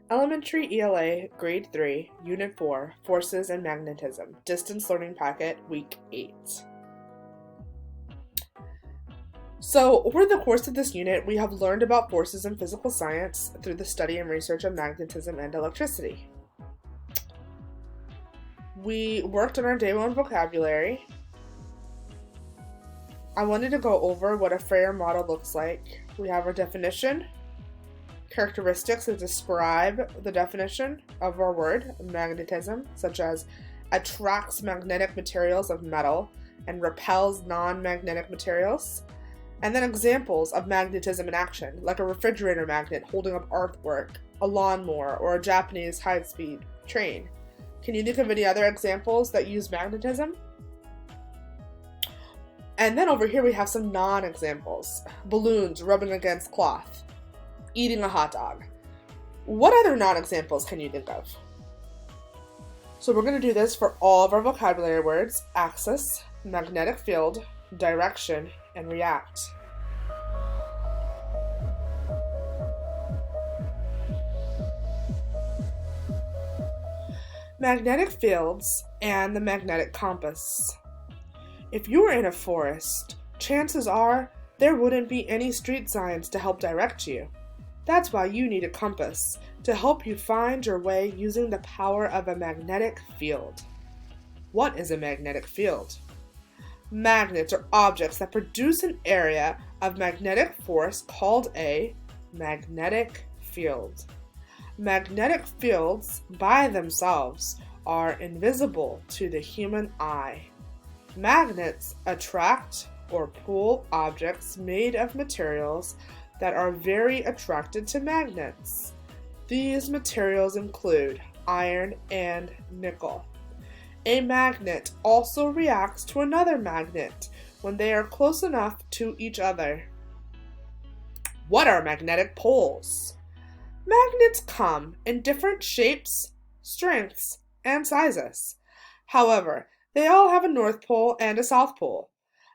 Elementary ELA, Grade 3, Unit 4, Forces and Magnetism, Distance Learning Packet, Week 8. So, over the course of this unit, we have learned about forces in physical science through the study and research of magnetism and electricity. We worked on our Day 1 vocabulary. I wanted to go over what a Freyer model looks like. We have our definition, characteristics that describe the definition of our word, magnetism, such as attracts magnetic materials of metal and repels non-magnetic materials. And then examples of magnetism in action, like a refrigerator magnet holding up artwork, a lawnmower, or a Japanese high-speed train. Can you think of any other examples that use magnetism? And then over here we have some non-examples. Balloons rubbing against cloth, eating a hot dog. What other non-examples can you think of? So we're going to do this for all of our vocabulary words: axis, magnetic field, direction, and react. Magnetic fields and the magnetic compass. If you were in a forest, chances are there wouldn't be any street signs to help direct you. That's why you need a compass to help you find your way using the power of a magnetic field. What is a magnetic field? Magnets are objects that produce an area of magnetic force called a magnetic field. Magnetic fields by themselves are invisible to the human eye. Magnets attract or pull objects made of materials that are very attracted to magnets. These materials include iron and nickel. A magnet also reacts to another magnet when they are close enough to each other. What are magnetic poles? Magnets come in different shapes, strengths, and sizes. However, they all have a north pole and a south pole.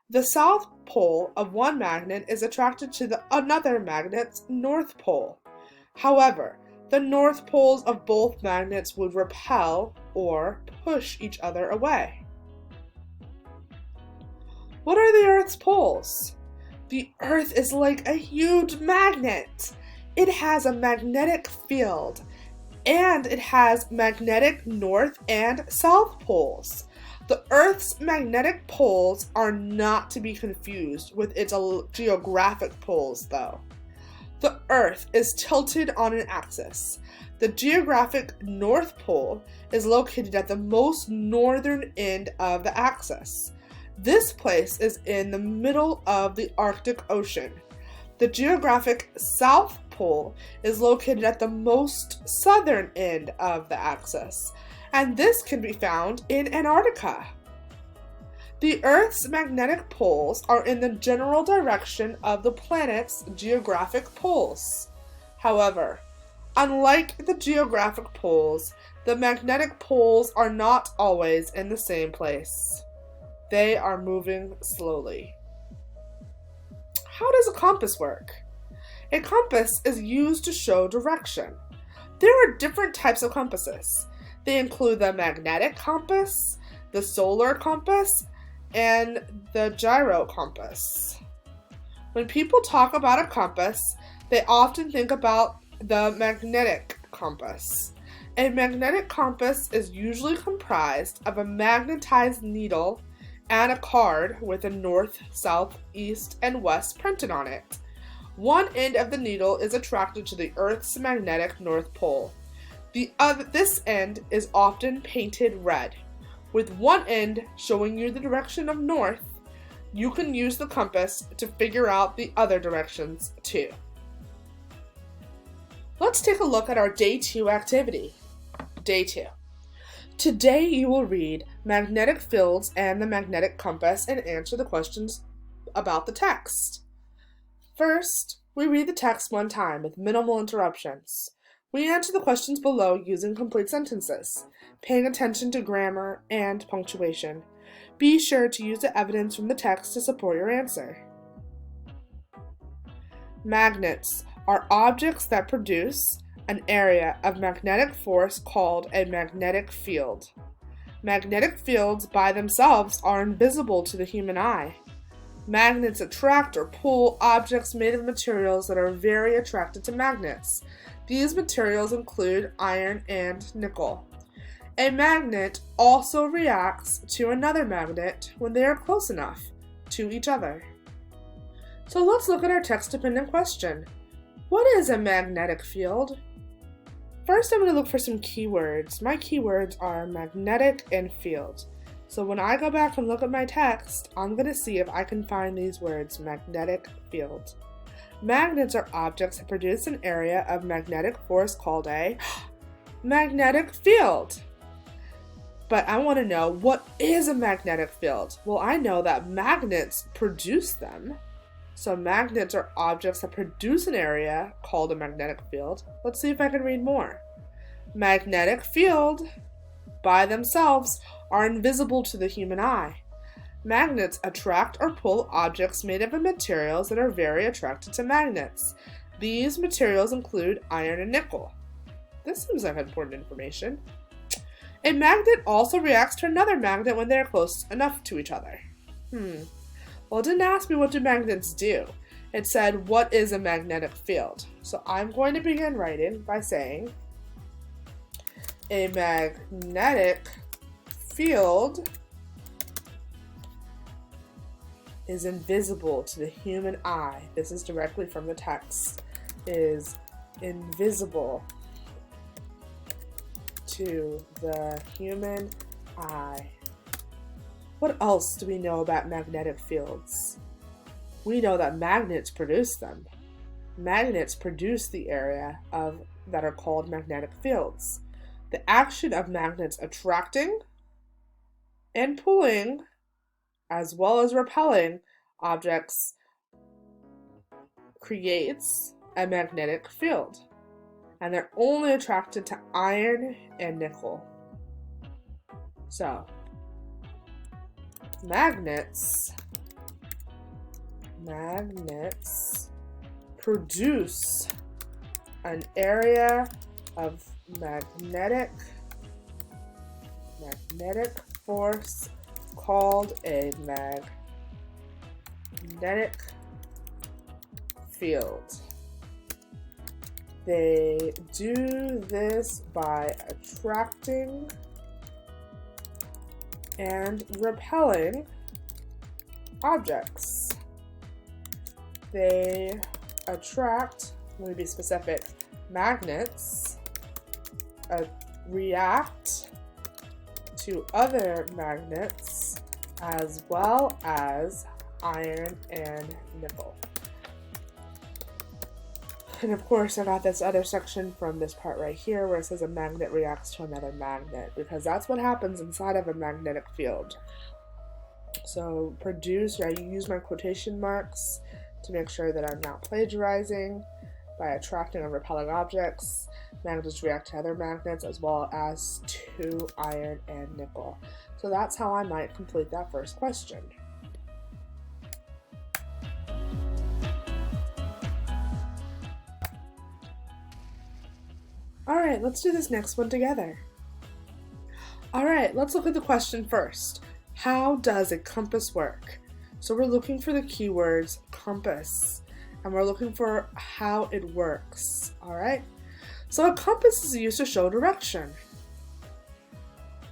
The south pole of one magnet is attracted to another magnet's north pole. However, the north poles of both magnets would repel or push each other away. What are the Earth's poles? The Earth is like a huge magnet. It has a magnetic field, and it has magnetic north and south poles. The Earth's magnetic poles are not to be confused with its geographic poles, though. The Earth is tilted on an axis. The geographic North Pole is located at the most northern end of the axis. This place is in the middle of the Arctic Ocean. The geographic South Pole is located at the most southern end of the axis, and this can be found in Antarctica. The Earth's magnetic poles are in the general direction of the planet's geographic poles. However, unlike the geographic poles, the magnetic poles are not always in the same place. They are moving slowly. How does a compass work? A compass is used to show direction. There are different types of compasses. They include the magnetic compass, the solar compass, and the gyro compass. When people talk about a compass, they often think about the magnetic compass. A magnetic compass is usually comprised of a magnetized needle and a card with a north, south, east, and west printed on it. One end of the needle is attracted to the Earth's magnetic north pole. This end is often painted red, with one end showing you the direction of north. You can use the compass to figure out the other directions too. Let's take a look at our Day 2 activity. Day 2. Today you will read magnetic fields and the magnetic compass and answer the questions about the text. First, we read the text one time with minimal interruptions. We answer the questions below using complete sentences, paying attention to grammar and punctuation. Be sure to use the evidence from the text to support your answer. Magnets are objects that produce an area of magnetic force called a magnetic field. Magnetic fields by themselves are invisible to the human eye. Magnets attract or pull objects made of materials that are very attracted to magnets. These materials include iron and nickel. A magnet also reacts to another magnet when they are close enough to each other. So let's look at our text-dependent question. What is a magnetic field? First, I'm going to look for some keywords. My keywords are magnetic and field. So when I go back and look at my text, I'm going to see if I can find these words, magnetic field. Magnets are objects that produce an area of magnetic force called a magnetic field. But I want to know, what is a magnetic field? Well, I know that magnets produce them. So magnets are objects that produce an area called a magnetic field. Let's see if I can read more. Magnetic field by themselves are invisible to the human eye. Magnets attract or pull objects made of materials that are very attracted to magnets. These materials include iron and nickel. This seems like important information. A magnet also reacts to another magnet when they are close enough to each other. Well, it didn't ask me what do magnets do. It said, what is a magnetic field? So I'm going to begin writing by saying, a magnetic field is invisible to the human eye. This is directly from the text. Is invisible to the human eye. What else do we know about magnetic fields? We know that magnets produce them. Magnets produce the area that are called magnetic fields. The action of magnets attracting and pulling, as well as repelling objects, creates a magnetic field. And they're only attracted to iron and nickel. So, magnets produce an area of magnetic force called a magnetic field. They do this by attracting and repelling objects. They attract, let me be specific, magnets react to other magnets as well as iron and nickel. And of course, I got this other section from this part right here where it says a magnet reacts to another magnet, because that's what happens inside of a magnetic field. So produce, I use my quotation marks to make sure that I'm not plagiarizing. By attracting and repelling objects, magnets react to other magnets as well as to iron and nickel. So that's how I might complete that first question. Alright, let's do this next one together. Alright, let's look at the question first. How does a compass work? So we're looking for the keywords compass, and we're looking for how it works. Alright? So a compass is used to show direction.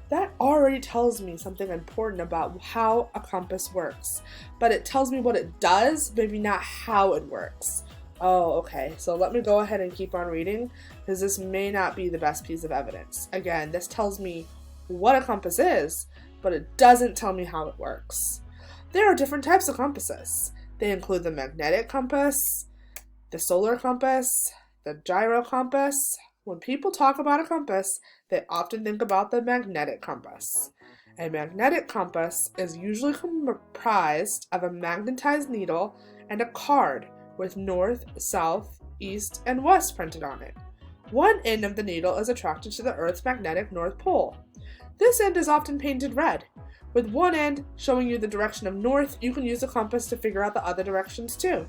That already tells me something important about how a compass works, but it tells me what it does, maybe not how it works. Oh, okay, so let me go ahead and keep on reading, because this may not be the best piece of evidence. Again, this tells me what a compass is, but it doesn't tell me how it works. There are different types of compasses. They include the magnetic compass, the solar compass, the gyro compass. When people talk about a compass, they often think about the magnetic compass. A magnetic compass is usually comprised of a magnetized needle and a card with north, south, east, and west printed on it. One end of the needle is attracted to the Earth's magnetic north pole. This end is often painted red. With one end showing you the direction of north, you can use a compass to figure out the other directions too.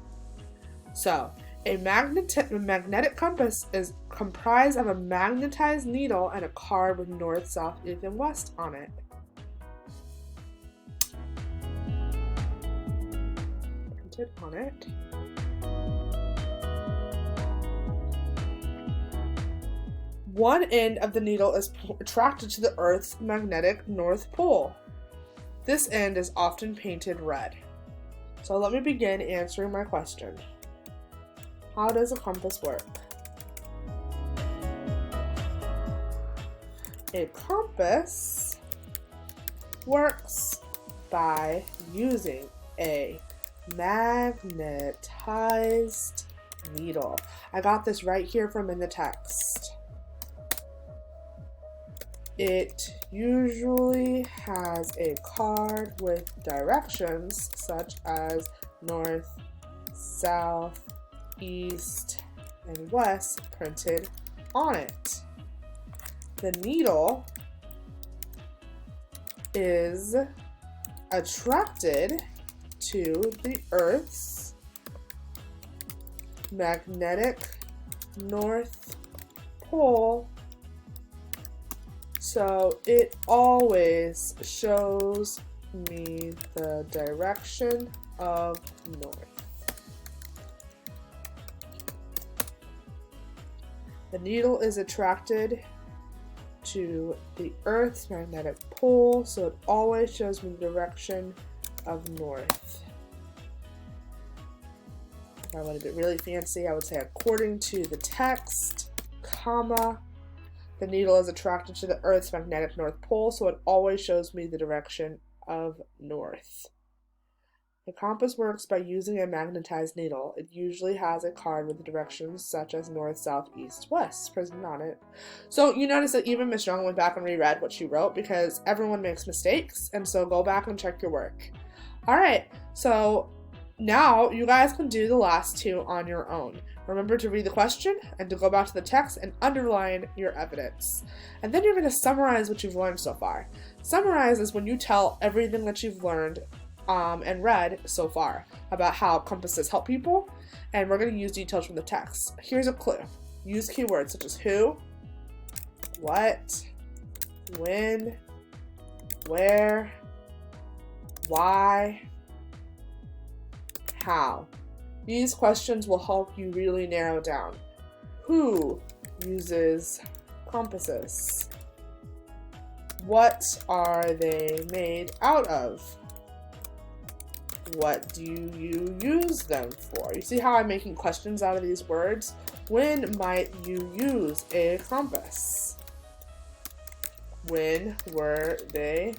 So, A magnetic compass is comprised of a magnetized needle and a card with north, south, east, and west on it. Printed on it. One end of the needle is attracted to the Earth's magnetic north pole. This end is often painted red. So let me begin answering my question. How does a compass work? A compass works by using a magnetized needle. I got this right here from in the text. It usually has a card with directions such as north, south, east, and west printed on it. The needle is attracted to the Earth's magnetic north pole, so it always shows me the direction of north. The needle is attracted to the Earth's magnetic pole, so it always shows me the direction of north. If I wanted to get really fancy, I would say according to the text, comma, the needle is attracted to the Earth's magnetic north pole, so it always shows me the direction of north. The compass works by using a magnetized needle. It usually has a card with directions such as north, south, east, west printed on it. So you notice that even Miss Young went back and reread what she wrote because everyone makes mistakes, and so go back and check your work. Alright, so now you guys can do the last two on your own. Remember to read the question and to go back to the text and underline your evidence. And then you're going to summarize what you've learned so far. Summarize is when you tell everything that you've learned and read so far about how compasses help people, and we're going to use details from the text. Here's a clue. Use keywords such as who, what, when, where, why, how. These questions will help you really narrow down. Who uses compasses? What are they made out of? What do you use them for? You see how I'm making questions out of these words? When might you use a compass? When were they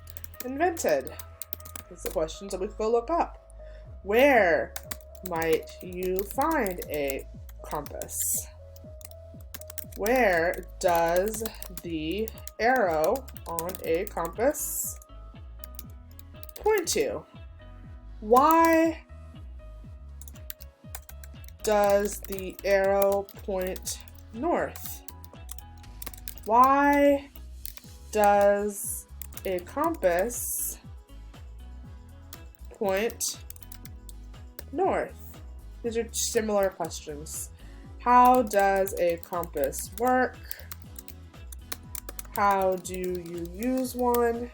invented? These are the questions that we could go look up. Where might you find a compass? Where does the arrow on a compass point to? Why does the arrow point north? Why does a compass point north? These are similar questions. How does a compass work? How do you use one?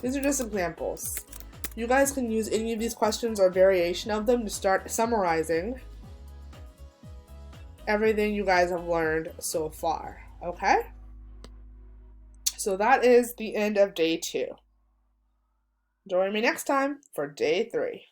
These are just examples. You guys can use any of these questions or variation of them to start summarizing everything you guys have learned so far, okay? So that is the end of day 2. Join me next time for day 3.